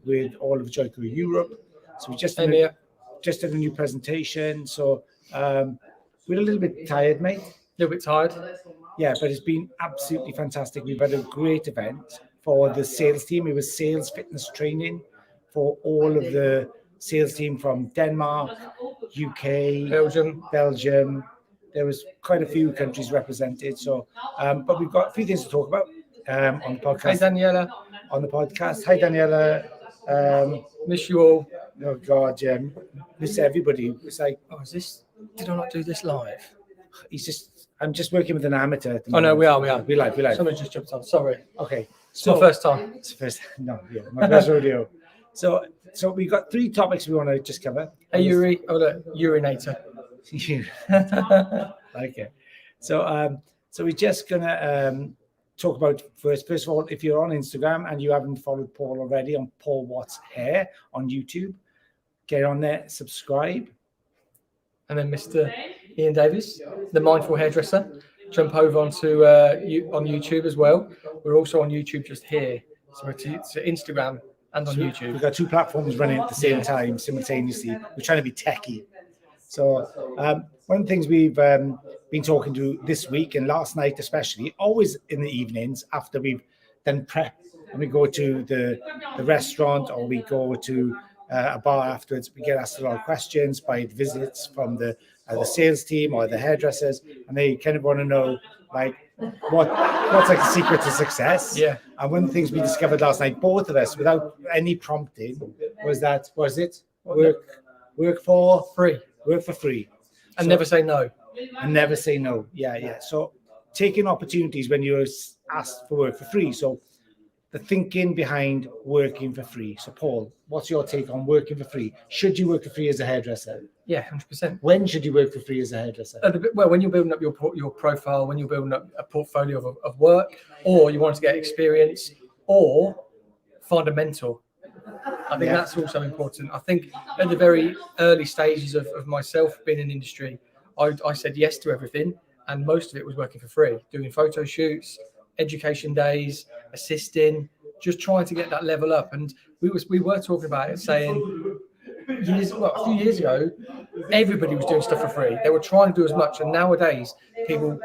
with all of Joico Europe. So we just did a new presentation. So we're a little bit tired, mate. A little bit tired. Yeah, but it's been absolutely fantastic. We've had a great event for the sales team. It was sales fitness training for all of the sales team from Denmark, UK, Belgium. There was quite a few countries represented. So, but we've got a few things to talk about on the podcast. Hi, Daniela. On the podcast. Hi, Daniela. Miss you all. Oh, God, yeah. Miss everybody. It's like, did I not do this live? I'm just working with an amateur. Oh, no, we are. We live. Someone just jumped on. Sorry. Okay. It's my first time. It's my first rodeo. So we got 3 topics we want to just cover. Hey, urinator. Like it. So we're just gonna talk about first of all, if you're on Instagram and you haven't followed Paul already on Paul Watts Hair on YouTube, get on there, subscribe. And then Mr. Ian Davis, the mindful hairdresser, jump over onto on YouTube as well. We're also on YouTube just here, so we're to Instagram and on YouTube. We've got 2 platforms running at the same time simultaneously. We're trying to be techie. So one of the things we've been talking to this week and last night especially, always in the evenings after we've done prep and we go to the restaurant or we go to a bar afterwards, we get asked a lot of questions by visits from the sales team or the hairdressers, and they kind of want to know like what's like the secret to success. Yeah. And one of the things we discovered last night, both of us, without any prompting, was work for free. Work for free. And never say no. And never say no. Yeah. So taking opportunities when you're asked for work for free. So the thinking behind working for free. So Paul, what's your take on working for free? Should you work for free as a hairdresser? Yeah, 100%. When should you work for free as a hairdresser? Well, when you're building up your profile, when you're building up a portfolio of work, or you want to get experience, or find a mentor. I think that's also important. I think at the very early stages of myself being in the industry, I said yes to everything, and most of it was working for free, doing photo shoots, education days, assisting, just trying to get that level up. And we were talking about it, saying a few years ago, everybody was doing stuff for free. They were trying to do as much, and nowadays people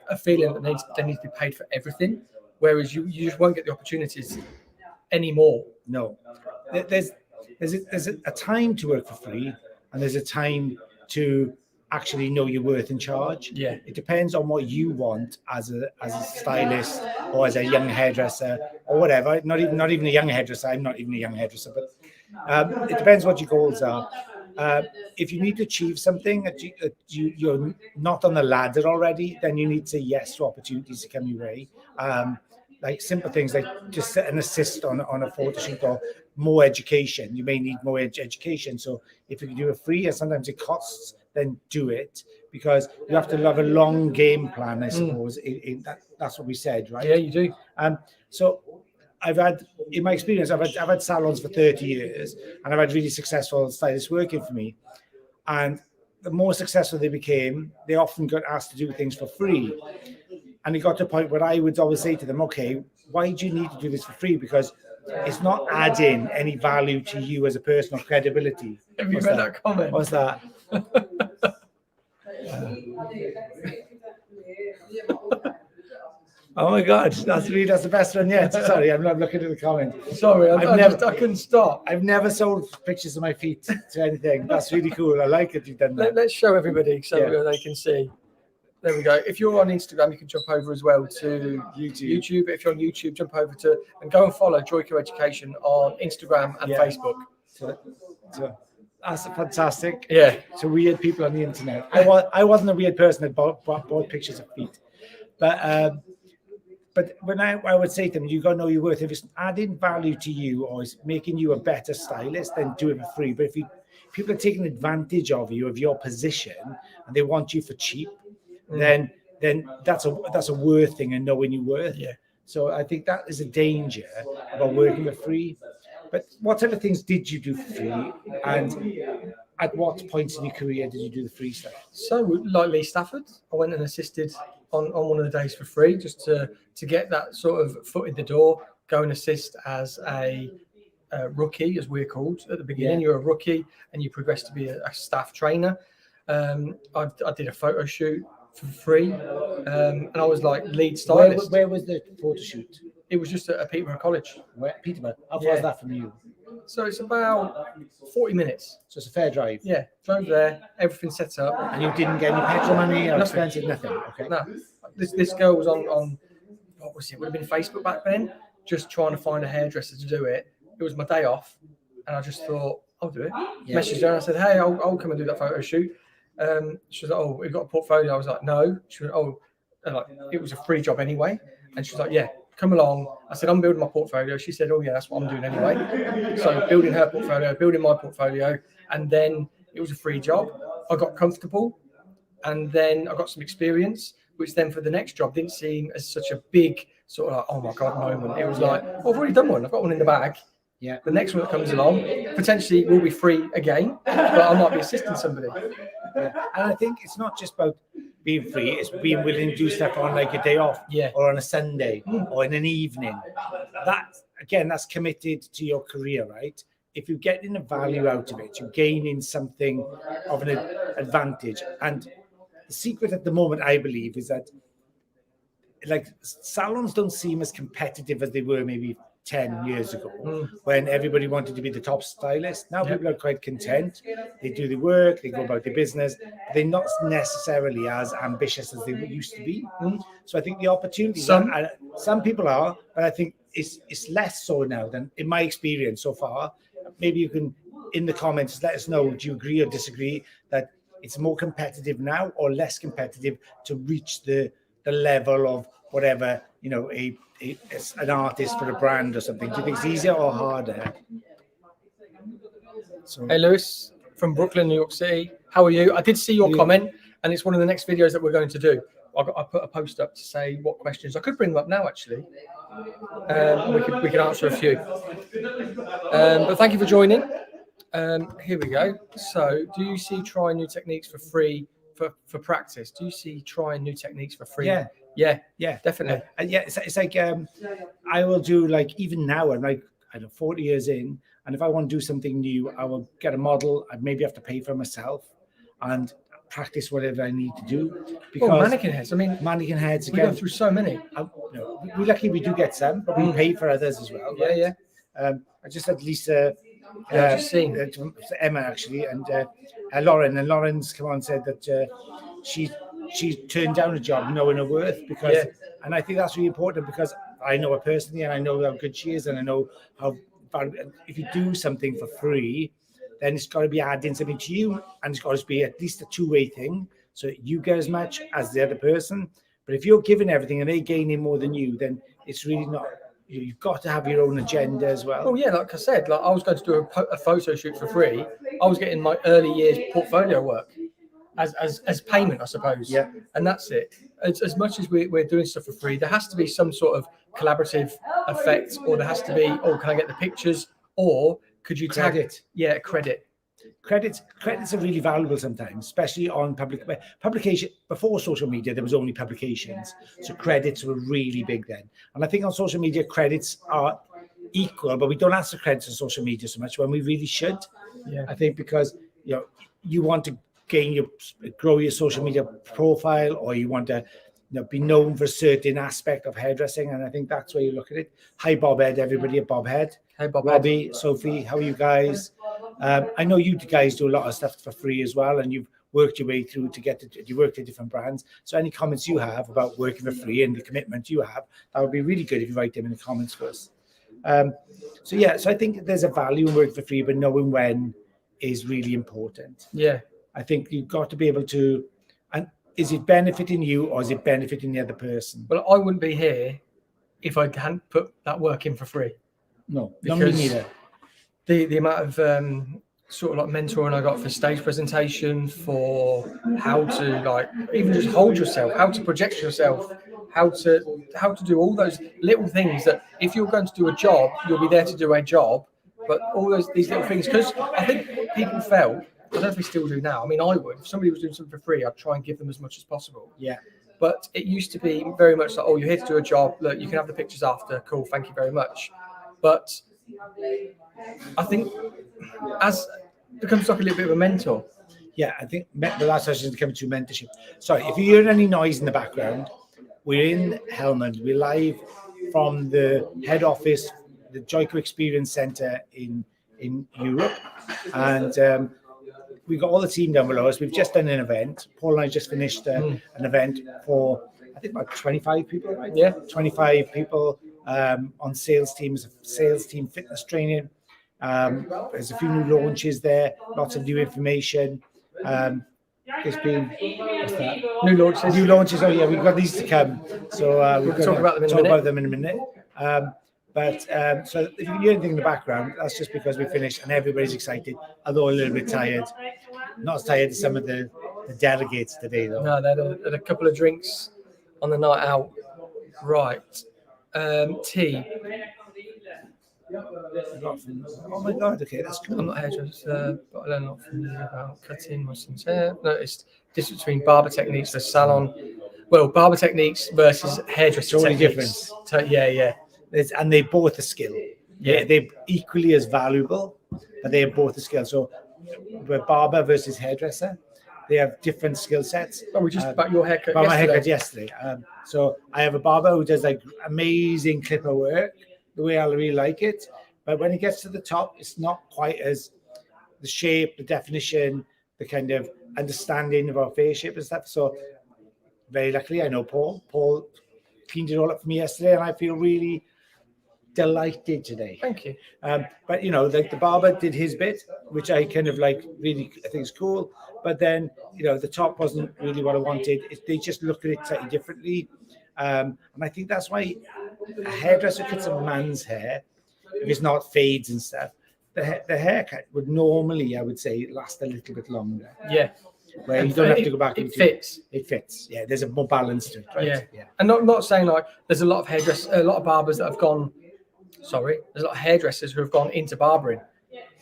are feeling that they need to be paid for everything, whereas you just won't get the opportunities anymore. No, there's a time to work for free, and there's a time to actually know your worth and charge. Yeah, it depends on what you want as a stylist or as a young hairdresser or whatever. Not even a young hairdresser. I'm not even a young hairdresser, but it depends what your goals are. If you need to achieve something that you're not on the ladder already, then you need to say yes to opportunities to come your way. Like simple things like just an assist on a photo shoot or more education. You may need more education. So if you can do it free, and sometimes it costs, then do it, because you have to have a long game plan, I suppose. That's what we said, right? Yeah, you do. So I've had, in my experience, I've had salons for 30 years, and I've had really successful stylists working for me. And the more successful they became, they often got asked to do things for free. And it got to a point where I would always say to them, okay, why do you need to do this for free? Because it's not adding any value to you as a person or credibility. Have you read that comment? What's that? Oh my God, that's the best one yet. Sorry, I'm not looking at the comment. Sorry, I couldn't stop. I've never sold pictures of my feet to anything. That's really cool. I like it. You've done that. Let's show everybody so they can see. There we go. If you're on Instagram, you can jump over as well to YouTube. If you're on YouTube, jump over and go and follow Joico Education on Instagram and Facebook. So that's fantastic. Yeah. So weird people on the internet. I wasn't a weird person that bought pictures of feet, but when I would say to them, you got to know your worth. If it's adding value to you or it's making you a better stylist, then do it for free. But if people are taking advantage of you, of your position, and they want you for cheap, then that's a worth thing, and knowing your worth. Yeah. So I think that is a danger about working for free. But what other things did you do for free, and at what points in your career did you do the free stuff? So, like Lee Stafford, I went and assisted on one of the days for free, just to get that sort of foot in the door, go and assist as a rookie, as we're called at the beginning. Yeah. You're a rookie and you progress to be a staff trainer. I did a photo shoot for free, and I was like lead stylist. Where was the photo shoot? It was just at Peterborough College. Where, Peterborough. How far is that from you? So it's about 40 minutes. So it's a fair drive. Yeah, drove there, everything set up. And you didn't get any petrol money or Nothing. expenses, nothing. Okay. No, this girl was on what was it? Would have been Facebook back then. Just trying to find a hairdresser to do it. It was my day off, and I just thought I'll do it. Yeah. Messaged her and I said, "Hey, I'll come and do that photo shoot." She was like, "Oh, we've got a portfolio." I was like, "No." She was, "Oh," and like it was a free job anyway. And she was like, "Yeah, come along." I said, "I'm building my portfolio." She said, "Oh yeah, that's what I'm doing anyway." So building her portfolio, building my portfolio, and then it was a free job. I got comfortable, and then I got some experience, which then for the next job didn't seem as such a big sort of like, oh my God moment. It was like, oh, I've already done one. I've got one in the bag. Yeah. The next one that comes along potentially will be free again, but I might be assisting somebody. Yeah. And I think it's not just about being free, it's being willing to do stuff on like a day off, or on a Sunday, or in an evening. That, again, that's committed to your career, right? If you're getting a value out of it, you're gaining something of an advantage. And the secret at the moment, I believe, is that like salons don't seem as competitive as they were maybe 10 years ago when everybody wanted to be the top stylist. Now people are quite content. They do the work, they go about their business. They're not necessarily as ambitious as they used to be. So I think the opportunities, some people are, but I think it's less so now than in my experience so far. Maybe you can, in the comments, let us know, do you agree or disagree that it's more competitive now or less competitive to reach the level of whatever, you know, an artist for a brand or something? Do you think it's easier or harder? So, hey, Lewis from Brooklyn, New York City. How are you? I did see your comment, and it's one of the next videos that we're going to do. I put a post up to say what questions. I could bring them up now, actually. We could answer a few. But thank you for joining. Here we go. So, do you see trying new techniques for free for practice? Do you see trying new techniques for free? Yeah, definitely. It's like I will do, like, even now I'm like, I don't know, 40 years in, and if I want to do something new, I will get a model. I maybe have to pay for myself and practice whatever I need to do. Because mannequin heads. I mean, mannequin heads. We go through so many. We luckily we do get some, but we pay for others as well. Right? Yeah. I just had Lisa, Emma actually, and Lauren. And Lauren's come on and said that she turned down a job knowing her worth, because, and I think that's really important, because I know her personally and I know how good she is, and I know how if you do something for free, then it's got to be adding something to you, and it's got to be at least a two-way thing, so you get as much as the other person. But if you're giving everything and they're gaining more than you, then it's really not. You've got to have your own agenda as well. Oh yeah, like I said, like I was going to do a photo shoot for free. I was getting my early years portfolio work as payment, I suppose. Yeah. And that's it. As much as we're doing stuff for free, there has to be some sort of collaborative effect, or there has to be, oh, can I get the pictures, or could you tag Credit. Yeah, credit. Credits are really valuable sometimes, especially on publication. Before social media, there was only publications, so credits were really big then. And I think on social media, credits are equal, but we don't ask for credits on social media so much when we really should. Yeah, I think because you want to grow your social media profile, or you want to be known for a certain aspect of hairdressing, and I think that's where you look at it. Hi, Bobhead, everybody at Bobhead. Hey, Bobhead. Robbie, Sophie, how are you guys? I know you guys do a lot of stuff for free as well, and you've worked your way through to get to, you worked at different brands. So any comments you have about working for free and the commitment you have, that would be really good if you write them in the comments for us. So I think there's a value in working for free, but knowing when is really important. Yeah. I think you've got to be able to, and is it benefiting you or is it benefiting the other person? Well, I wouldn't be here if I hadn't put that work in for free. No, not me neither. The amount of sort of like mentoring I got for stage presentation, for how to like even just hold yourself, how to project yourself, how to do all those little things that if you're going to do a job, you'll be there to do a job. But all these little things, because I think people felt, I don't know if we still do now. I mean, I would. If somebody was doing something for free, I'd try and give them as much as possible. Yeah. But it used to be very much like, oh, you're here to do a job. Look, you can have the pictures after. Cool, thank you very much. But I think as becomes like a little bit of a mentor. Yeah, I think the last session is coming to mentorship. Sorry, if you hear any noise in the background, we're in Helmond. We're live from the head office, the Joico Experience Centre in Europe, and we've got all the team down below us. We've just done an event. Paul and I just finished an event for, I think, about 25 people, right? Yeah. 25 people on sales teams, sales team fitness training. There's a few new launches there, lots of new information. It's been, what's that? New launches. New launches. Oh yeah, we've got these to come. So we're We'll talk about them in a minute. So if you hear anything in the background, that's just because we finished and everybody's excited, although a little bit tired. Not as tired as some of the delegates today, though. No, they had a couple of drinks on the night out. Right. Tea. Oh my God, okay, that's cool. I'm not a hairdresser, but I learned a lot from you about cutting my son's hair. Noticed difference between barber techniques for salon. Well, barber techniques versus hairdresser Totally techniques. Yeah. And they both a skill. Yeah. They're equally as valuable, but they are both a skill. So, we're barber versus hairdresser. They have different skill sets. Oh, we just about your haircut. About my haircut yesterday. So I have a barber who does like amazing clipper work, the way I really like it. But when it gets to the top, it's not quite as the shape, the definition, the kind of understanding of our face shape and stuff. So very luckily, I know Paul. Paul cleaned it all up for me yesterday, and I feel really delighted today. Thank you. But you know, like the barber did his bit, which I kind of like really, I think is cool. But then, you know, the top wasn't really what I wanted. They just look at it slightly differently. And I think that's why a hairdresser cuts a man's hair, if it's not fades and stuff, the haircut would normally, I would say, last a little bit longer. Yeah. Where you don't have to go back. It fits. It fits. Yeah, there's a more balance to it, right? Yeah. And not saying like there's a lot of hairdressers, a lot of barbers that have gone. Sorry, there's a lot of hairdressers who have gone into barbering,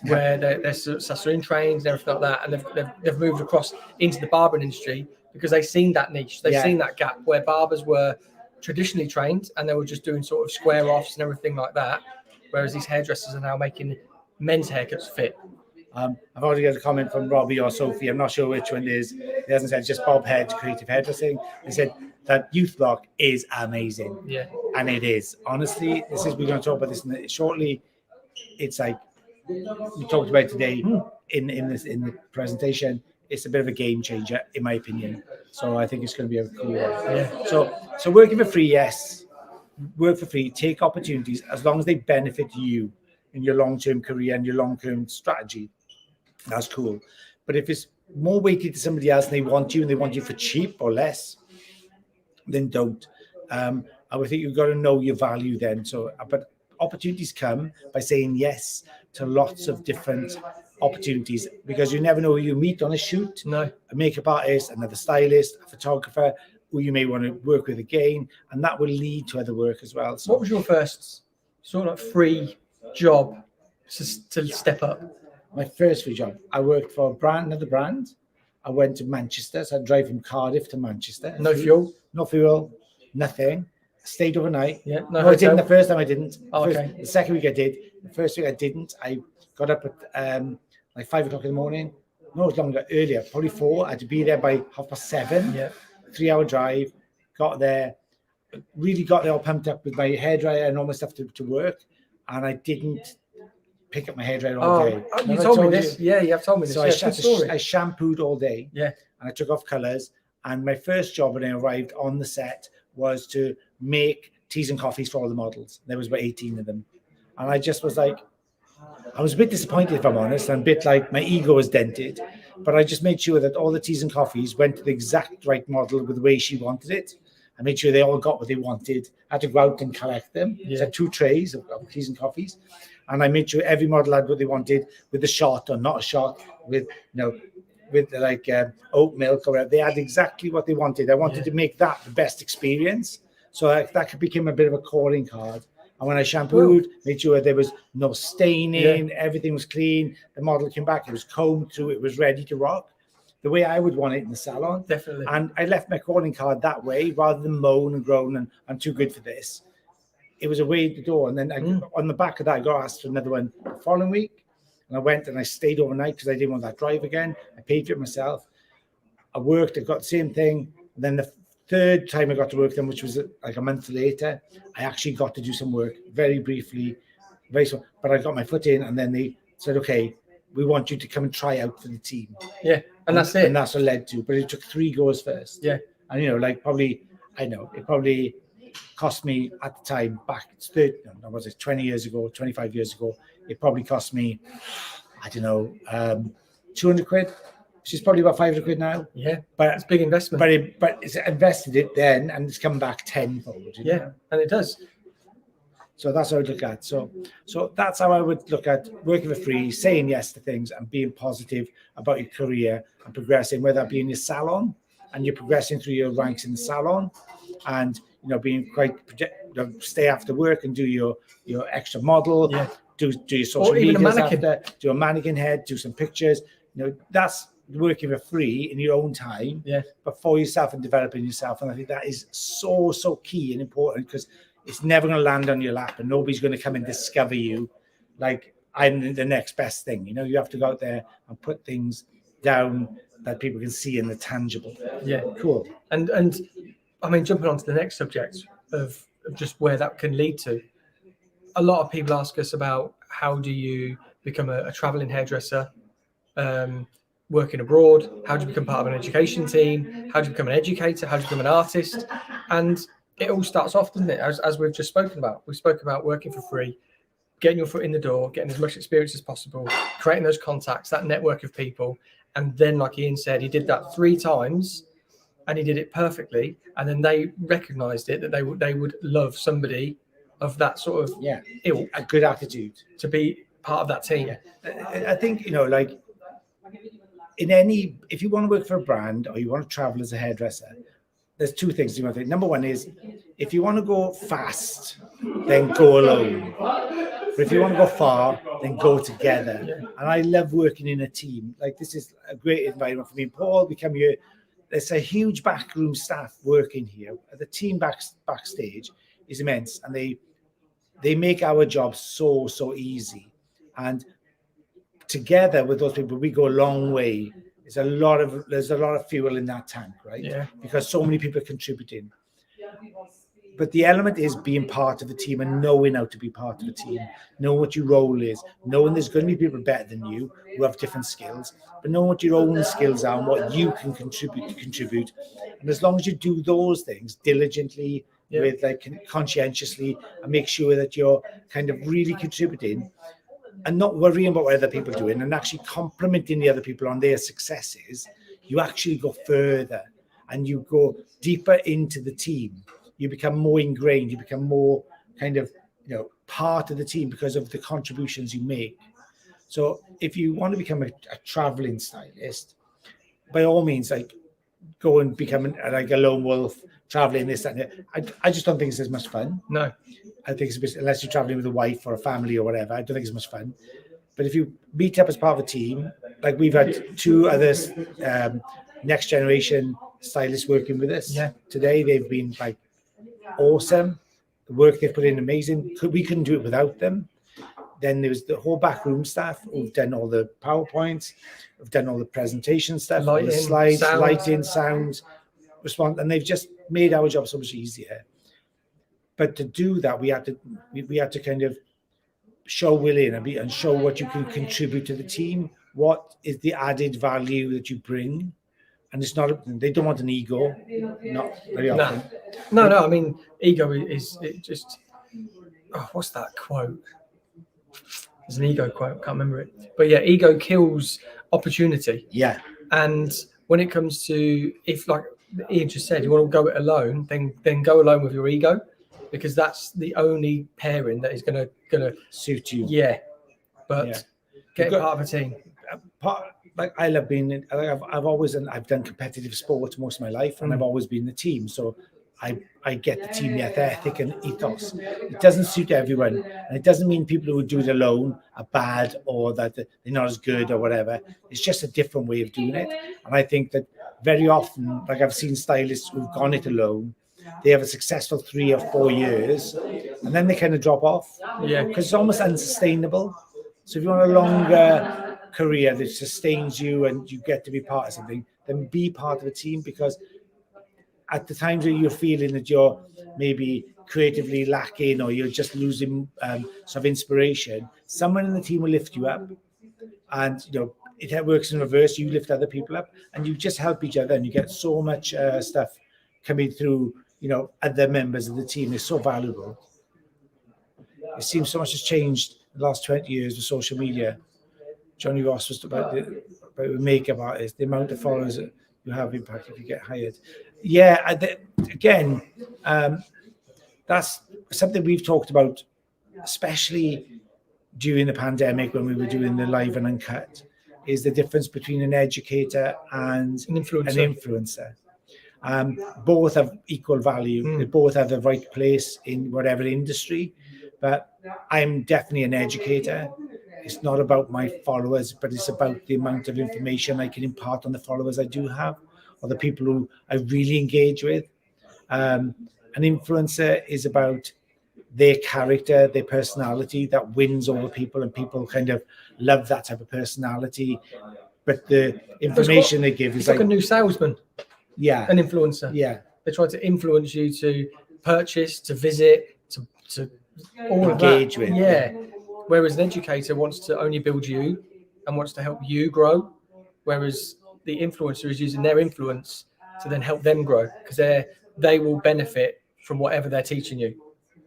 where they're saloon trained and everything like that, and they've moved across into the barbering industry because they've seen that niche, they've seen that gap where barbers were traditionally trained and they were just doing sort of square offs and everything like that, whereas these hairdressers are now making men's haircuts fit. I've already got a comment from Robbie or Sophie. I'm not sure which one it is. It hasn't said just Bob Head Creative Hairdressing. They said that youth block is amazing. Yeah. And it is. Honestly, we're going to talk about this shortly. It's like we talked about today in the presentation. It's a bit of a game changer, in my opinion. So I think it's going to be a cool one. Yeah. So working for free, yes. Work for free. Take opportunities as long as they benefit you in your long-term career and your long-term strategy. That's cool. But if it's more weighted to somebody else and they want you for cheap or less, then don't. I would think you've got to know your value then. So, but opportunities come by saying yes to lots of different opportunities, because you never know who you meet on a shoot. No. A makeup artist, another stylist, a photographer, who you may want to work with again, and that will lead to other work as well. So, what was your first sort of free job to step up? My first free job, I worked for another brand. I went to Manchester, so I drive from Cardiff to Manchester. No fuel, nothing. I stayed overnight. Yeah, no, I didn't. The first time I didn't. Okay. The second week I did. The first week I didn't. I got up at like 5 o'clock in the morning. No, it was longer, earlier, probably 4. I had to be there by 7:30. Yeah. 3-hour drive. Got there. Really got there all pumped up with my hairdryer and all my stuff to work, and I didn't pick up my hairdryer all day. You told me this. Yeah, you have told me this. So I shampooed all day. Yeah. And I took off colours. And my first job when I arrived on the set was to make teas and coffees for all the models. There was about 18 of them. And I just was like, I was a bit disappointed, if I'm honest, and a bit like my ego was dented. But I just made sure that all the teas and coffees went to the exact right model with the way she wanted it. I made sure they all got what they wanted. I had to go out and collect them. Yeah. So I had 2 trays of teas and coffees. And I made sure every model had what they wanted with a shot or not a shot, with, with like oat milk or whatever. They had exactly what they wanted. I wanted to make that the best experience. So that became a bit of a calling card. And when I shampooed, made sure there was no staining, everything was clean. The model came back, it was combed through, it was ready to rock, the way I would want it in the salon. Definitely. And I left my calling card that way, rather than moan and groan and I'm too good for this. it was a way to go. And then on the back of that, I got asked for another one the following week. And I went and I stayed overnight because I didn't want that drive again. I paid for it myself. I worked, I got the same thing. And then the third time I got to work them, which was like a month later, I actually got to do some work very briefly, very small. But I got my foot in, and then they said, okay, we want you to come and try out for the team. Yeah, and that's it. And that's what led to. But it took 3 goes first. Yeah. And, you know, like probably, I know, it probably cost me at the time back, it's 30, no, was it 20 years ago, 25 years ago, it probably cost me, I don't know, 200 quid, which is probably about 500 quid now. Yeah, but it's a big investment. But it's invested it then, and it's come back tenfold. Yeah, know? And it does. So that's how I would look at. So that's how I would look at working for free, saying yes to things, and being positive about your career and progressing, whether that be in your salon and you're progressing through your ranks in the salon, and you know, being quite stay after work and do your extra model, do your social media, do a mannequin head, do some pictures. You know, that's working for free in your own time, but for yourself and developing yourself. And I think that is so key and important, because it's never going to land on your lap, and nobody's going to come and discover you like I'm the next best thing. You know, you have to go out there and put things down that people can see in the tangible. Yeah, cool. And I mean, jumping on to the next subject of just where that can lead to. A lot of people ask us about how do you become a traveling hairdresser, working abroad, how do you become part of an education team, how do you become an educator, how do you become an artist? And it all starts off, doesn't it? As we've just spoken about. We spoke about working for free, getting your foot in the door, getting as much experience as possible, creating those contacts, that network of people. And then, like Ian said, he did that 3 times and he did it perfectly. And then they recognized it, that they would love somebody of that sort of ilk, a good attitude, to be part of that team. I think, you know, like if you want to work for a brand or you want to travel as a hairdresser, there's 2 things you want to think. Number one is, if you want to go fast, then go alone. But if you want to go far, then go together. And I love working in a team. Like, this is a great environment for me. Paul, there's a huge backroom staff working here. The team backstage is immense, and they make our job so easy. And together with those people, we go a long way. There's a lot of fuel in that tank, right? Yeah. Because so many people are contributing. But the element is being part of the team and knowing how to be part of the team, know what your role is, knowing there's going to be people better than you who have different skills, but know what your own skills are and what you can contribute. And as long as you do those things diligently, with like conscientiously, and make sure that you're kind of really contributing and not worrying about what other people are doing, and actually complimenting the other people on their successes, you actually go further and you go deeper into the team. You become more ingrained, you become more kind of, you know, part of the team because of the contributions you make. So if you want to become a traveling stylist, by all means, like, go and become like a lone wolf, traveling this, that, and that. I just don't think it's as much fun. No. I think it's a bit, unless you're traveling with a wife or a family or whatever, I don't think it's much fun. But if you meet up as part of a team, like we've had 2 others, next generation stylists working with us today. They've been like awesome. The work they've put in, amazing. We couldn't do it without them. Then there was the whole backroom staff who've done all the PowerPoints, who've done all the presentation stuff, all the slides, lighting, sound, response, and they've just made our job so much easier. But to do that, we had to kind of show willing and show what you can contribute to the team. What is the added value that you bring? And it's not, they don't want an ego, not very often. No. I mean, ego is just, what's that quote? There's an ego quote, I can't remember it. But yeah, ego kills opportunity. Yeah. And when it comes to, if like Ian just said, you want to go it alone, then go alone with your ego, because that's the only pairing that is gonna suit you. Yeah. But get part of a team. Like, I love being, I've done competitive sports most of my life, and I've always been the team. So I get the team ethic and ethos. It doesn't suit everyone, and it doesn't mean people who do it alone are bad or that they're not as good or whatever. It's just a different way of doing it. And I think that very often, like, I've seen stylists who've gone it alone, they have a successful 3 or 4 years, and then they kind of drop off. Yeah. Because it's almost unsustainable. So if you want a longer career that sustains you and you get to be part of something, then be part of a team, because at the times where you're feeling that you're maybe creatively lacking or you're just losing sort of inspiration, someone in the team will lift you up. And, you know, it works in reverse. You lift other people up and you just help each other, and you get so much stuff coming through, you know, other members of the team. It's so valuable. It seems so much has changed in the last 20 years with social media. Johnny Ross was about makeup artists, the amount of followers you have impact if you get hired. Yeah, again, that's something we've talked about, especially during the pandemic when we were doing the live and uncut, is the difference between an educator and an influencer. Both have equal value. They both have the right place in whatever industry, but I'm definitely an educator. It's not about my followers, but it's about the amount of information I can impart on the followers I do have, or the people who I really engage with. An influencer is about their character, their personality that wins over people, and people kind of love that type of personality. But the information they give is like a new salesman. Yeah. An influencer. Yeah. They try to influence you to purchase, to visit, to all engage of that. with. Yeah. Whereas an educator wants to only build you and wants to help you grow. Whereas the influencer is using their influence to then help them grow, because they will benefit from whatever they're teaching you.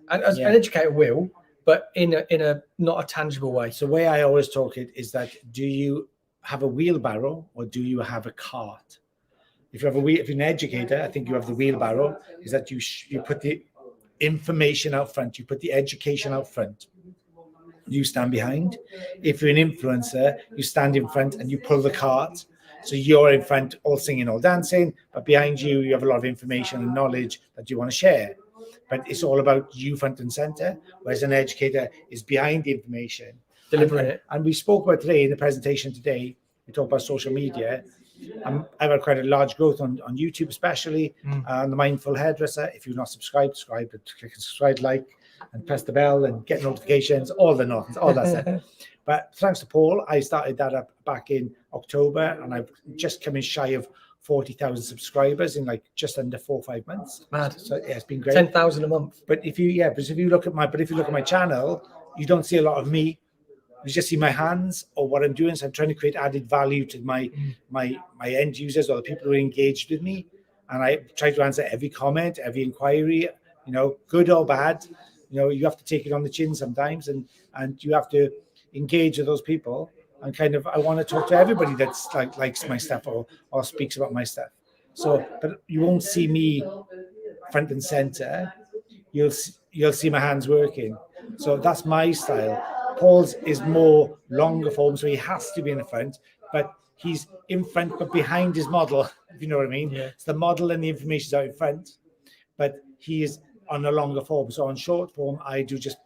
And as an educator will, but in a not a tangible way. So the way I always talk it is that, do you have a wheelbarrow or do you have a cart? If you have if you're an educator, I think you have the wheelbarrow, is that you put the information out front, you put the education out front, you stand behind. If you're an influencer, you stand in front and you pull the cart. So you're in front, all singing, all dancing, but behind you, you have a lot of information and knowledge that you want to share. But it's all about you front and center, whereas an educator is behind the information. Delivering it. And we spoke about today in the presentation today, we talked about social media. I've had quite a large growth on YouTube, especially on the Mindful Hairdresser. If you're not subscribed, click subscribe, like, and press the bell and get notifications, all that stuff. But thanks to Paul, I started that up back in October, and I've just come in shy of 40,000 subscribers in like just under 4 or 5 months. Mad. So yeah, it's been great. 10,000 a month. But if you look at my channel, you don't see a lot of me. You just see my hands or what I'm doing. So I'm trying to create added value to my end users or the people who are engaged with me. And I try to answer every comment, every inquiry, you know, good or bad. You know, you have to take it on the chin sometimes, and you have to engage with those people. And kind of, I want to talk to everybody that's likes my stuff or speaks about my stuff. So, but you won't see me front and center. You'll see my hands working. So that's my style. Paul's is more longer form, so he has to be in the front, but he's in front but behind his model, if you know what I mean. Yeah. So the model and the information's out in front, but he is on a longer form. So on short form, I do just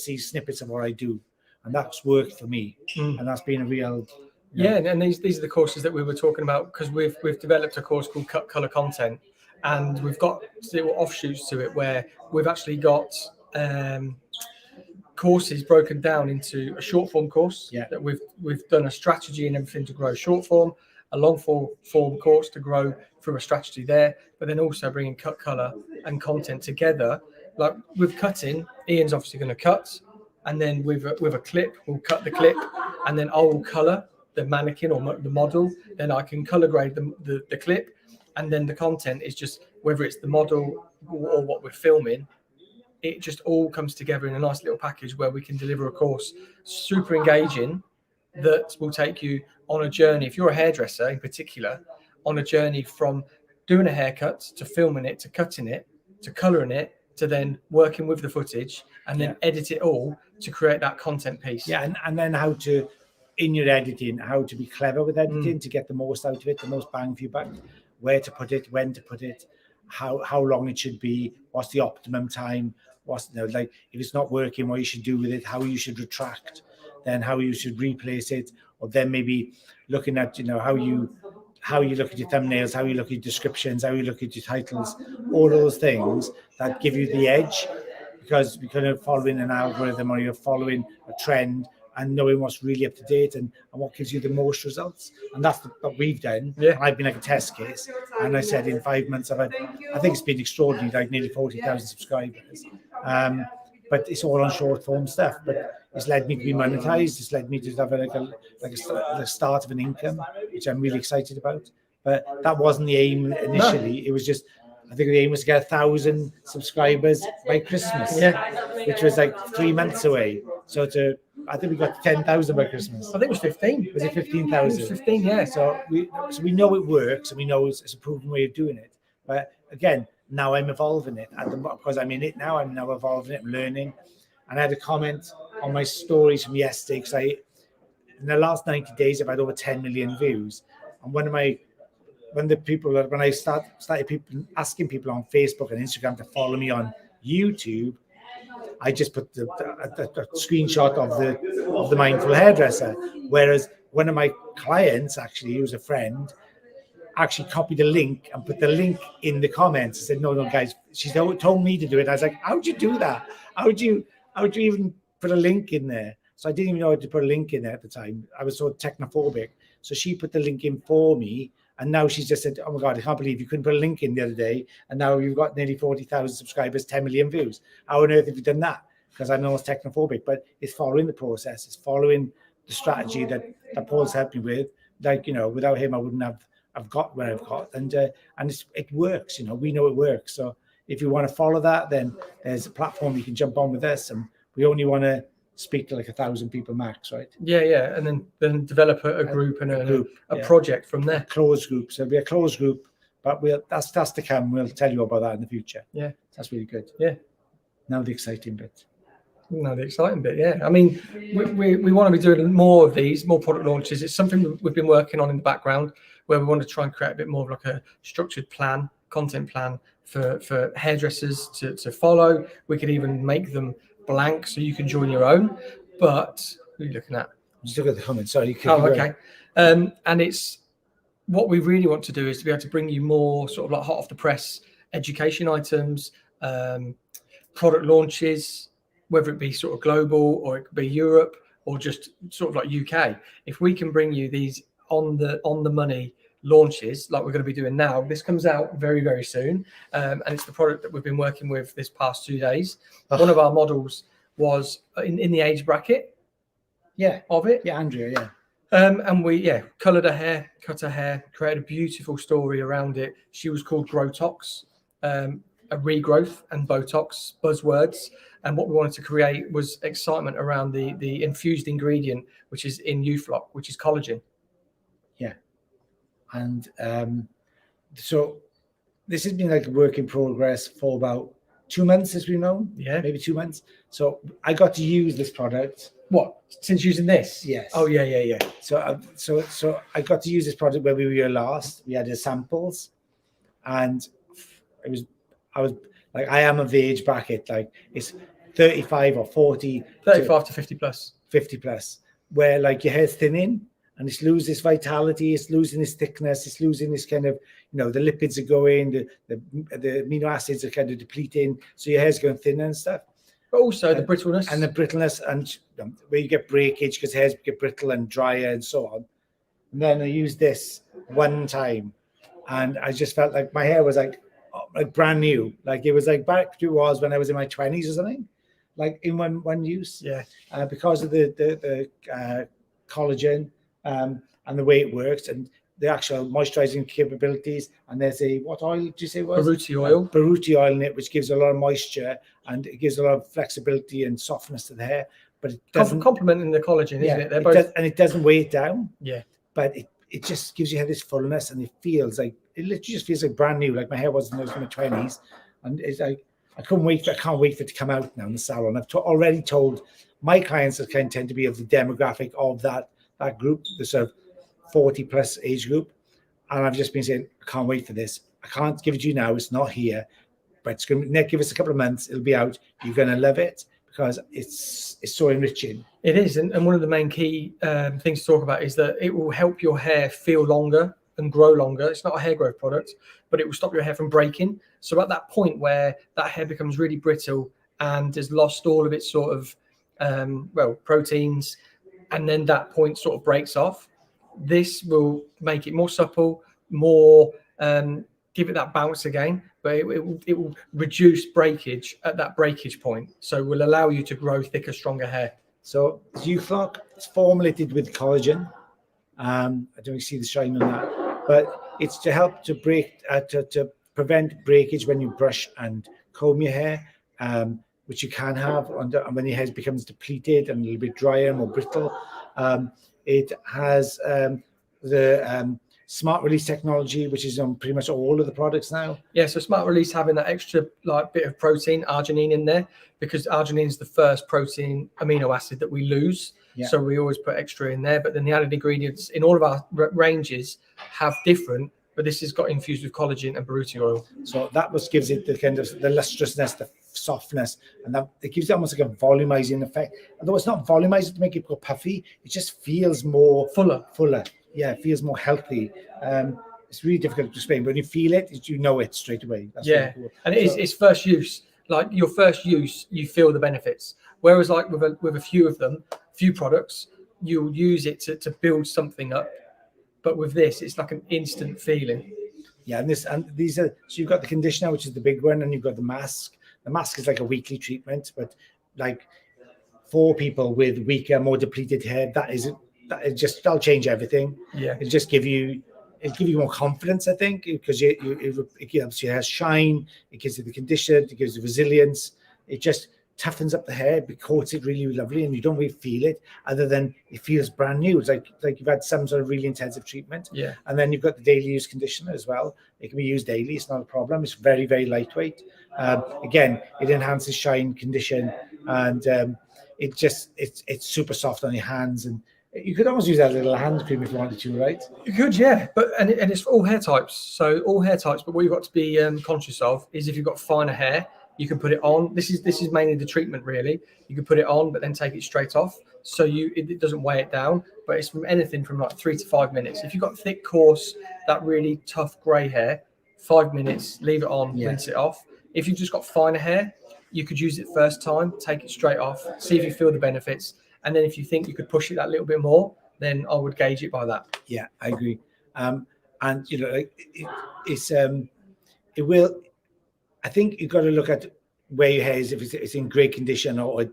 see snippets of what I do, and that's worked for me, and that's been a real. Yeah, and these are the courses that we were talking about, because we've developed a course called Cut Color Content, and we've got little offshoots to it where we've actually got courses broken down into a short form course that we've done a strategy and everything to grow short form, a long form course to grow through a strategy there, but then also bringing cut color and content together. Like with cutting, Ian's obviously going to cut, and then with a clip, we'll cut the clip, and then I will color the mannequin or the model. Then I can color grade the clip, and then the content is just whether it's the model or what we're filming. It just all comes together in a nice little package where we can deliver a course super engaging that will take you on a journey. If you're a hairdresser in particular, on a journey from doing a haircut to filming it, to cutting it, to coloring it, to then working with the footage and then edit it all to create that content piece. Yeah, and then how to, in your editing, how to be clever with editing to get the most out of it, the most bang for your buck, where to put it, when to put it, how long it should be, what's the optimum time, what's, you know, like if it's not working, what you should do with it, how you should retract, then how you should replace it, or then maybe looking at, you know, how you how you look at your thumbnails, how you look at your descriptions, how you look at your titles, all those things that give you the edge, because you're kind of following an algorithm or you're following a trend and knowing what's really up to date and what gives you the most results. And that's what we've done. Yeah. I've been like a test case. And I said in 5 months, I think it's been extraordinary, like nearly 40,000 subscribers. But it's all on short form stuff. But it's led me to be monetized. It's led me to have the start of an income, which I'm really excited about. But that wasn't the aim initially. No. It was just, I think the aim was to get 1,000 subscribers by Christmas, which was like 3 months away. So I think we got 10,000 by Christmas. I think it was 15. Was it 15,000? It was 15, yeah. So we know it works, and we know it's a proven way of doing it. But again, now I'm evolving it because I'm in it now. I'm now evolving it, I'm learning. And I had a comment on my stories from yesterday because in the last 90 days I've had over 10 million views. And when I started asking people on Facebook and Instagram to follow me on YouTube, I just put the screenshot of the mindful hairdresser. Whereas one of my clients, actually, who's a friend, actually copied a link and put the link in the comments. I said, no, guys, she told me to do it. I was like, how'd you do that? How'd you even put a link in there? So I didn't even know how to put a link in there at the time. I was so technophobic. So she put the link in for me. And now she's just said, oh my God, I can't believe you couldn't put a link in the other day. And now you've got nearly 40,000 subscribers, 10 million views. How on earth have you done that? Because I know it's technophobic, but it's following the process. It's following the strategy that Paul's helped me with. Like, without him, I wouldn't have got where I've got. And it works, we know it works. So if you want to follow that, then there's a platform you can jump on with us. And we only want to speak to like 1,000 people max, right? Yeah. And then develop a group and a project from there. Closed group. So it'll be a closed group, but that's to come. We'll tell you about that in the future. Yeah. That's really good. Yeah. Now the exciting bit. Yeah. I mean, we want to be doing more of these, more product launches. It's something we've been working on in the background, where we want to try and create a bit more of like a structured content plan for hairdressers to follow. We could even make them blank so you can join your own. But what are you looking at? Just look at the comments. Sorry. Okay. And it's what we really want to do is to be able to bring you more sort of like hot off the press education items, product launches, whether it be sort of global or it could be Europe or just sort of like UK. If we can bring you these on the money launches like we're going to be doing now, this comes out very, very soon, and it's the product that we've been working with this past 2 days. One of our models was in the age bracket of it. Andrea. And we coloured her hair, cut her hair, created a beautiful story around it. She was called Growtox, a regrowth and Botox buzzwords. And what we wanted to create was excitement around the infused ingredient, which is in Ufloc, which is collagen. Yeah. And so this has been like a work in progress for about 2 months, as we know. Yeah. Maybe 2 months. So I got to use this product. What? Since using this? Yes. Oh, yeah. So I got to use this product where we were last. We had the samples, and I am of the age bracket, like it's 35 or 40. 35 to 50 plus. 50 plus, where like your hair's thinning and it's losing its vitality, it's losing its thickness, it's losing this kind of, the lipids are going, the amino acids are kind of depleting, so your hair's going thinner and stuff. But also the brittleness. And the brittleness, and where you get breakage because hairs get brittle and drier and so on. And then I used this one time, and I just felt like my hair was like brand new. Like it was like back to it was when I was in my 20s or something, like in one use. Yeah. Because of the collagen and the way it works and the actual moisturizing capabilities. And there's what oil did you say it was? Baruti oil. Baruti oil in it, which gives a lot of moisture and it gives a lot of flexibility and softness to the hair. But it doesn't complementing the collagen, isn't it? They're both... and it doesn't weigh it down. Yeah. But it just gives you this fullness, and it literally just feels like brand new. Like my hair was when I was in my 20s, and it's like I can't wait for it to come out now in the salon. I've already told my clients that kind of tend to be of the demographic of that group, the sort of 40 plus age group, and I've just been saying I can't wait for this. I can't give it to you now; it's not here, but it's going to give us a couple of months. It'll be out. You're going to love it because it's so enriching. It is, and one of the main key things to talk about is that it will help your hair feel longer. and grow longer. It's not a hair growth product, but it will stop your hair from breaking. So at that point where that hair becomes really brittle and has lost all of its sort of proteins, and then that point sort of breaks off, this will make it more supple, more give it that bounce again, but it will reduce breakage at that breakage point. So it will allow you to grow thicker, stronger hair. So Youthlock is formulated with collagen. I don't see the shine on that, but it's to help to to prevent breakage when you brush and comb your hair, which you can have when your hair becomes depleted and a little bit drier and more brittle. It has the smart release technology, which is on pretty much all of the products now. Yeah, so smart release having that extra bit of protein, arginine in there, because arginine is the first protein amino acid that we lose. Yeah. So we always put extra in there, but then the added ingredients in all of our ranges have different, but this has got infused with collagen and baruti oil. So that gives it the kind of the lustrousness, the softness, and that it gives it almost like a volumizing effect. Although it's not volumizing to make it go puffy, it just feels more fuller. Yeah, it feels more healthy. It's really difficult to explain, but when you feel it, you know it straight away. That's yeah, really cool. And it's first use. Like your first use, you feel the benefits. Whereas like with a few products, you'll use it to build something up. But with this, it's like an instant feeling. Yeah, and these are, so you've got the conditioner, which is the big one, and you've got the mask. The mask is like a weekly treatment, but like for people with weaker, more depleted hair, that'll change everything. Yeah, it'll give you more confidence, I think, because it gives your hair shine, it gives you the condition, it gives you resilience, it just toughens up the hair, it coats it really lovely, and you don't really feel it, other than it feels brand new. It's like you've had some sort of really intensive treatment. Yeah. And then you've got the daily use conditioner as well. It can be used daily, it's not a problem. It's very, very lightweight. Again, it enhances shine, condition, and it's super soft on your hands, and you could almost use that little hand cream if you wanted to, right? You could, yeah. But and it's for all hair types. So all hair types. But what you've got to be conscious of is if you've got finer hair, you can put it on. This is mainly the treatment, really. You can put it on, but then take it straight off, so it doesn't weigh it down. But it's from anything from like 3 to 5 minutes. If you've got thick, coarse, that really tough grey hair, 5 minutes, leave it on, rinse it off. If you've just got finer hair, you could use it first time, take it straight off, see if you feel the benefits. And then if you think you could push it that little bit more, then I would gauge it by that. Yeah, I agree. And you know, it will. I think you've got to look at where your hair is, if it's in great condition, or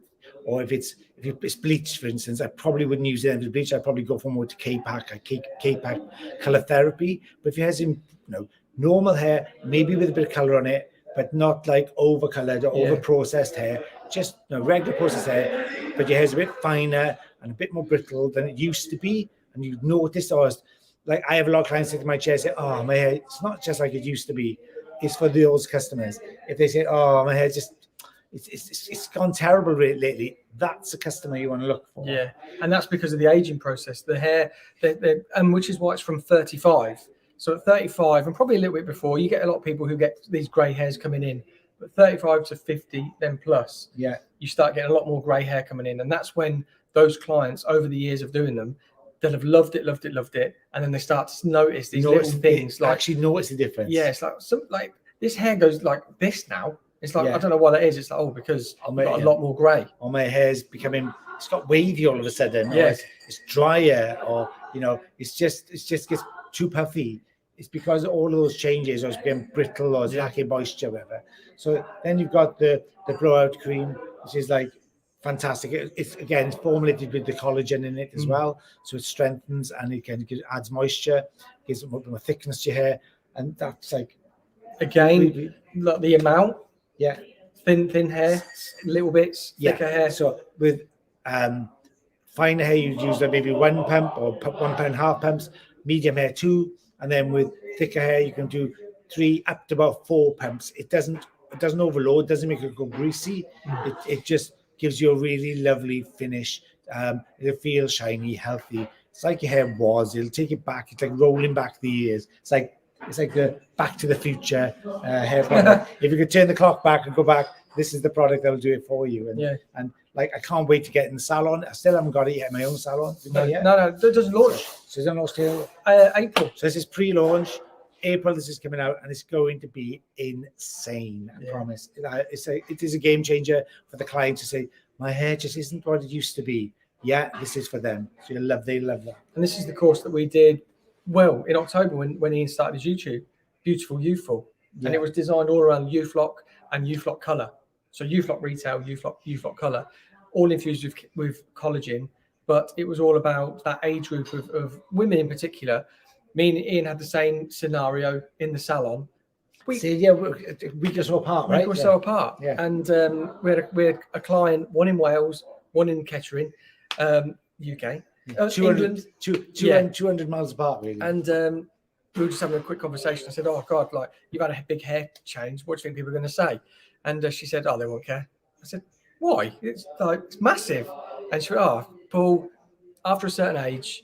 if it's bleached, for instance. I probably wouldn't use it as bleach. I'd probably go for more to K-Pack color therapy. But if your hair's in normal hair, maybe with a bit of color on it, but not like over-colored or over-processed hair, just regular processed hair, but your hair's a bit finer and a bit more brittle than it used to be, and you notice, like I have a lot of clients sit in my chair and say, oh, my hair, it's not just like it used to be. It's for those customers. If they say, oh, my hair it's gone terrible lately, that's a customer you want to look for. Yeah, and that's because of the aging process. The hair, and which is why it's from 35. So at 35, and probably a little bit before, you get a lot of people who get these grey hairs coming in. But 35 to 50, then plus, you start getting a lot more grey hair coming in. And that's when those clients, over the years of doing them, they'll have loved it. And then they start to notice these little things. Like, actually notice the difference. Yeah, it's like this hair goes like this now. It's like, I don't know why that is. It's like, because I've got a lot more grey. Or my hair's it's got wavy all of a sudden. Yeah. It's drier, or, it's just gets too puffy. It's because of all of those changes, or it's become brittle, or it's lacking moisture, whatever. So then you've got the blowout cream, which is like fantastic. It's formulated with the collagen in it as well, so it strengthens and it adds moisture, gives it more thickness to your hair, and that's like like the amount. Yeah, thin hair, little bits, thicker hair. So with finer hair, you use maybe 1 pump or 1.5 pumps. Medium hair 2. And then with thicker hair, you can do 3 up to about 4 pumps. It doesn't overload, doesn't make it go greasy. It just gives you a really lovely finish. It'll feel shiny, healthy. It's like your hair was. It'll take it back. It's like rolling back the years. It's like the Back to the Future hair product. If you could turn the clock back and go back this is the product that'll do it for you. And like, I can't wait to get in the salon. I still haven't got it yet, my own salon. No, it doesn't launch. So it's on till April. So this is pre-launch. April, this is coming out, and it's going to be insane. I promise. It is a game changer for the client to say, my hair just isn't what it used to be. Yeah, this is for them. So they love that. And this is the course that we did in October when Ian started his YouTube, Beautiful Youthful. And it was designed all around UFlock and UFlock color. So UFlock retail, UFlock color, all infused with collagen. But it was all about that age group of women in particular. Me and Ian had the same scenario in the salon. We week or so apart, right? Week or so apart. Yeah. And we had a client, one in Wales, one in Kettering, UK. 200 miles apart, really. And we were just having a quick conversation. I said, oh, God, like, you've had a big hair change. What do you think people are going to say? And she said, oh, they won't care. I said, why? It's massive. And she went, oh, Paul, after a certain age,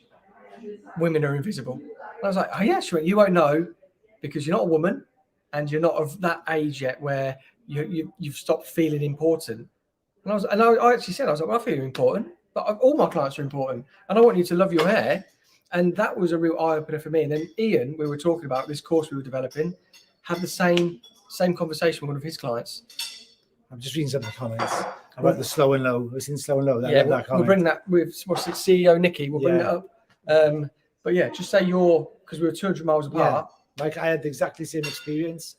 women are invisible. And I was like, oh, yeah. She went, you won't know because you're not a woman and you're not of that age yet where you've stopped feeling important. And I actually said, I was like, well, I feel important, but all my clients are important and I want you to love your hair. And that was a real eye-opener for me. And then Ian, we were talking about this course we were developing, had the same conversation with one of his clients. I'm just reading some of the comments about the slow and low. It's in slow and low. We'll bring that with CEO Nikki. We'll bring that up. But yeah, just say because we were 200 miles apart. Yeah. Like I had exactly the same experience.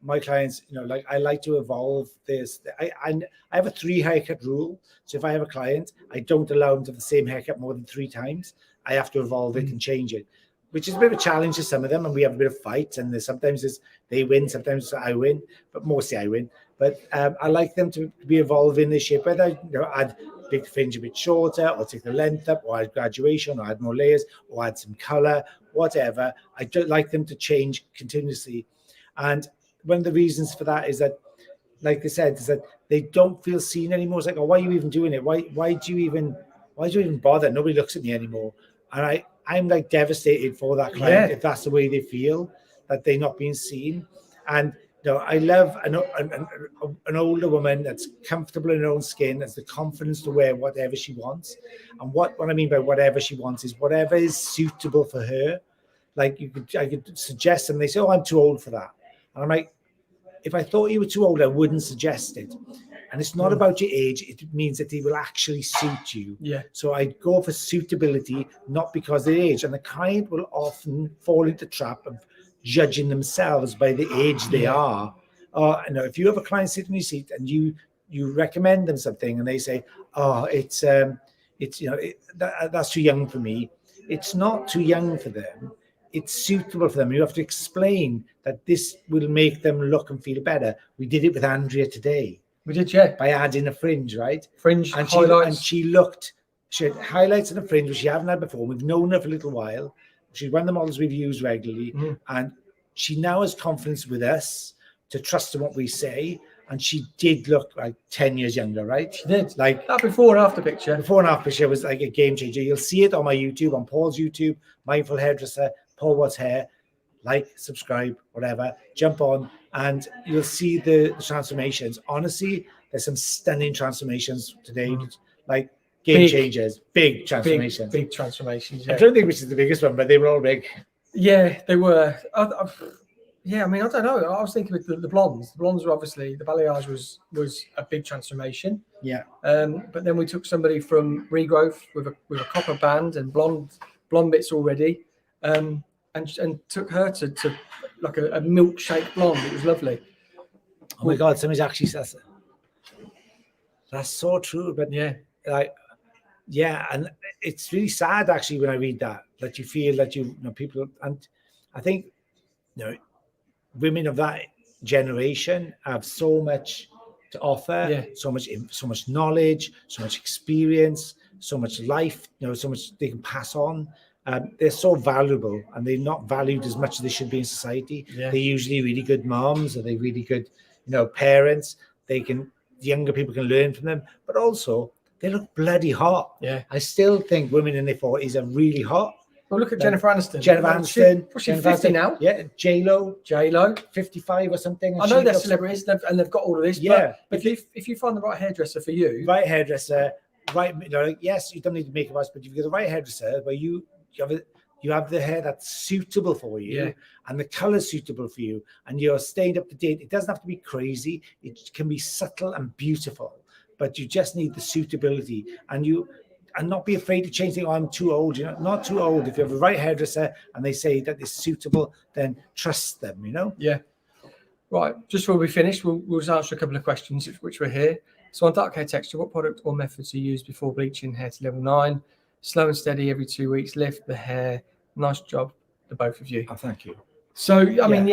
My clients, like I like to evolve this. I have a 3 haircut rule. So if I have a client, I don't allow them to have the same haircut more than 3 times. I have to evolve it and change it, which is a bit of a challenge to some of them. And we have a bit of fights, and sometimes they win, sometimes I win, but mostly I win. But I like them to be evolving the shape, whether add big fringe a bit shorter, or take the length up, or add graduation, or add more layers, or add some color, whatever. I don't like them to change continuously. And one of the reasons for that is that, like they said, is that they don't feel seen anymore. It's like, oh, why are you even doing it? Why do you even bother? Nobody looks at me anymore. And I'm like devastated for that client if that's the way they feel, that they're not being seen. And I love an older woman that's comfortable in her own skin, has the confidence to wear whatever she wants. And what I mean by whatever she wants is whatever is suitable for her. Like I could suggest them, they say, oh, I'm too old for that. And I'm like, if I thought you were too old, I wouldn't suggest it. And it's not about your age. It means that they will actually suit you. Yeah. So I go for suitability, not because of the age. And the client will often fall into the trap of judging themselves by the age they are. If you have a client sitting in your seat and you recommend them something and they say, oh, that's too young for me. It's not too young for them. It's suitable for them. You have to explain that this will make them look and feel better. We did it with Andrea today. We did, yeah. By adding a fringe, right? Fringe, and highlights. She had highlights and a fringe, which she hadn't had before. We've known her for a little while. She's one of the models we've used regularly. And she now has confidence with us to trust in what we say. And she did look like 10 years younger, right? She did. Like that before and after picture. Before and after picture was like a game changer. You'll see it on my YouTube, on Paul's YouTube, Mindful Hairdresser, Paul What's Hair. Like, subscribe, whatever. Jump on, and you'll see the transformations. Honestly, there's some stunning transformations today, like game changers, big transformations. Big transformations. Yeah. I don't think which is the biggest one, but they were all big. Yeah, they were. I mean, I don't know. I was thinking with the blondes. The blondes were obviously, the balayage was a big transformation. Yeah. But then we took somebody from regrowth with a copper band and blonde bits already, and took her to like a milkshake blonde. It was lovely. Oh my God! Somebody's actually says it. That's so true. But and it's really sad actually when I read that you feel that people, and I think women of that generation have so much to offer, so much knowledge, so much experience, so much life, so much they can pass on. They're so valuable, and they're not valued as much as they should be in society. They're usually really good moms, or they're really good, parents. Younger people can learn from them, but also they look bloody hot. Yeah. I still think women in their 40s are really hot. Well, look at Jennifer Aniston. Jennifer Aniston. She's 50 now. Yeah, J-Lo, 55 or something. I know they're celebrities, and they've got all of this. Yeah, but if you find the right hairdresser for you, right hairdresser, right, yes, you don't need to make a fuss, but if you get the right hairdresser where you have the hair that's suitable for you, and the color suitable for you, and you're staying up to date. It doesn't have to be crazy. It can be subtle and beautiful, but you just need the suitability, and not be afraid to change things. Oh, I'm too old. You're not too old. If you have the right hairdresser and they say that it's suitable, then trust them, Yeah. Right. Just before we finish, we'll just answer a couple of questions which were here. So on dark hair texture, what product or methods are used before bleaching hair to level 9? Slow and steady every 2 weeks. Lift the hair. Nice job, the both of you. Oh, thank you. So, I mean,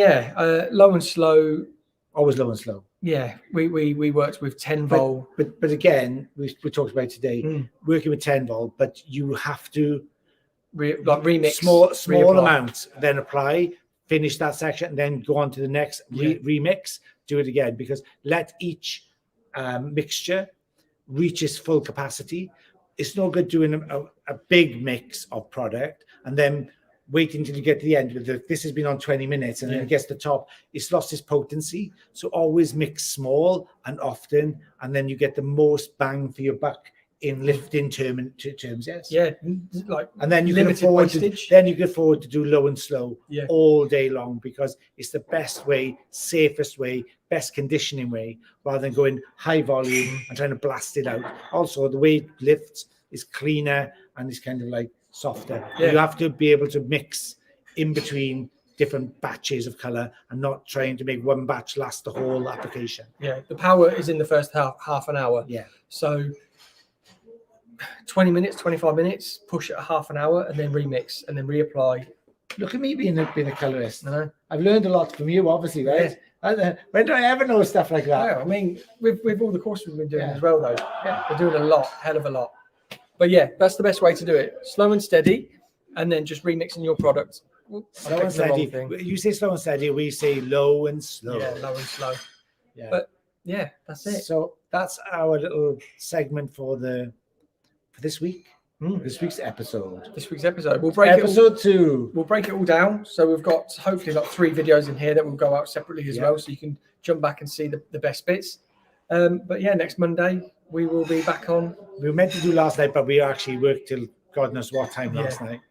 low and slow. Always low and slow. Yeah, we worked with 10 volt. But again, we talked about today, working with 10 volt, but you have to remix. Small amount, then apply, finish that section, and then go on to the next remix, do it again, because let each mixture reach its full capacity. It's no good doing a big mix of product and then waiting until you get to the end with this has been on 20 minutes and then it gets to the top, it's lost its potency. So always mix small and often, and then you get the most bang for your buck in lifting terms. Yes. Yeah. And then you can afford to do low and slow all day long, because it's the best way, safest way, best conditioning way, rather than going high volume and trying to blast it out. Also, the way it lifts is cleaner and it's kind of like softer. You have to be able to mix in between different batches of color and not trying to make one batch last the whole application. Yeah, the power is in the first half an hour. Yeah. So 20 minutes, 25 minutes, push it a half an hour and then remix and then reapply. Look at me being a colorist. I've learned a lot from you, obviously, right? When do I ever know stuff like that? Yeah, I mean, with all the courses we've been doing as well, though, we're doing a lot, hell of a lot. But yeah, that's the best way to do it. Slow and steady, and then just remixing your product. Slow and steady. You say slow and steady, we say low and slow. Yeah, low and slow. Yeah. But yeah, that's it. So that's our little segment for this week. This week's episode. We'll break episode 2. We'll break it all down. So we've got hopefully like 3 videos in here that will go out separately as well, so you can jump back and see the best bits. But yeah, next Monday we will be back on. We were meant to do last night, but we actually worked till God knows what time last night,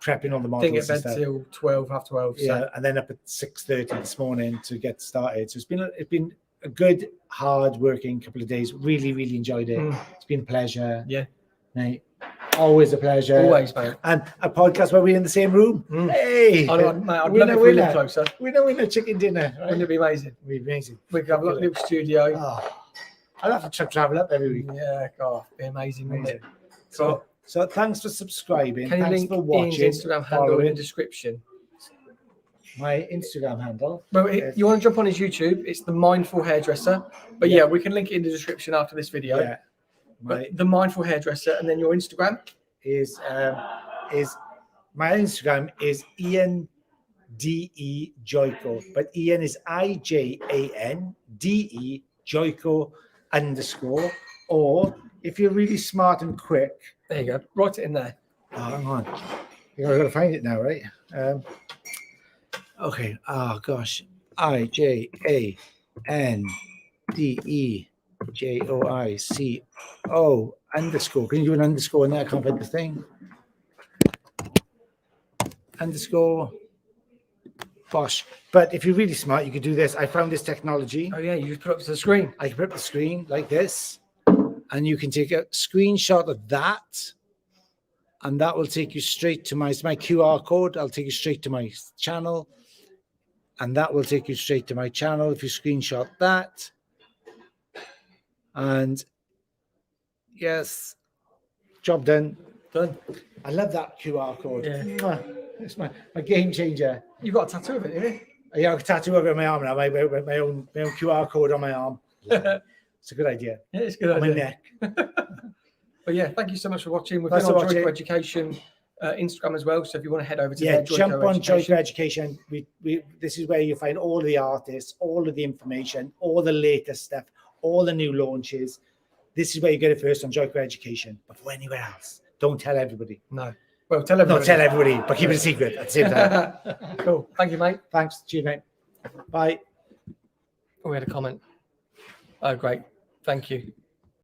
prepping all the models. Didn't get bed till 12, half 12. Yeah, and then up at 6:30 this morning to get started. So it's been a good, hard working couple of days. Really, really enjoyed it. It's been a pleasure. Yeah, mate. Always a pleasure. Always, mate. And a podcast where we're in the same room. Hey, I'd love it if we lived closer. Winner chicken dinner. Right? Wouldn't it be amazing? It'd be amazing. We could have a little studio. I'd have to travel up every week. Yeah, God, it'd be amazing, wouldn't it? So thanks for subscribing. Can you thanks link for watching. Ian's Instagram handle in the description? My Instagram handle. Well, you want to jump on his YouTube? It's the Mindful Hairdresser. But yeah, we can link it in the description after this video. Yeah. The Mindful Hairdresser, and then your Instagram is my Instagram is Ian DE Joico, but Ian is IJAN DE Joico _ or if you're really smart and quick, there you go, write it in there. Hang on, I've got to find it now, right? Okay. Oh gosh, IJANDE JOICO _ Can you do an underscore in there? I can't find the thing. Underscore. Gosh. But if you're really smart, you could do this. I found this technology. Oh yeah, you just put it up to the screen. I can put up the screen like this, and you can take a screenshot of that, and that will take you straight to my QR code. I'll take you straight to my channel, and that will take you straight to my channel if you screenshot that. And yes, job done. I love that QR code. Yeah. It's my game changer. You've got a tattoo of it, haven't you? Yeah, I've got a tattoo over my arm now. My own QR code on my arm. It's a good idea. Yeah, it's a good on idea. My neck. But yeah, thank you so much for watching. We've been on Joyco Education Instagram as well. So if you want to head over to there, jump on Joyco Education. This is where you find all the artists, all of the information, all the latest stuff, all the new launches. This is where you get it first on Joyco Education. Before anywhere else. Don't tell everybody. No. Well, tell everybody. Not tell everybody, but keep it a secret at the same time. Cool. Thank you, mate. Thanks. Cheers, mate. Bye. Oh, we had a comment. Oh, great. Thank you.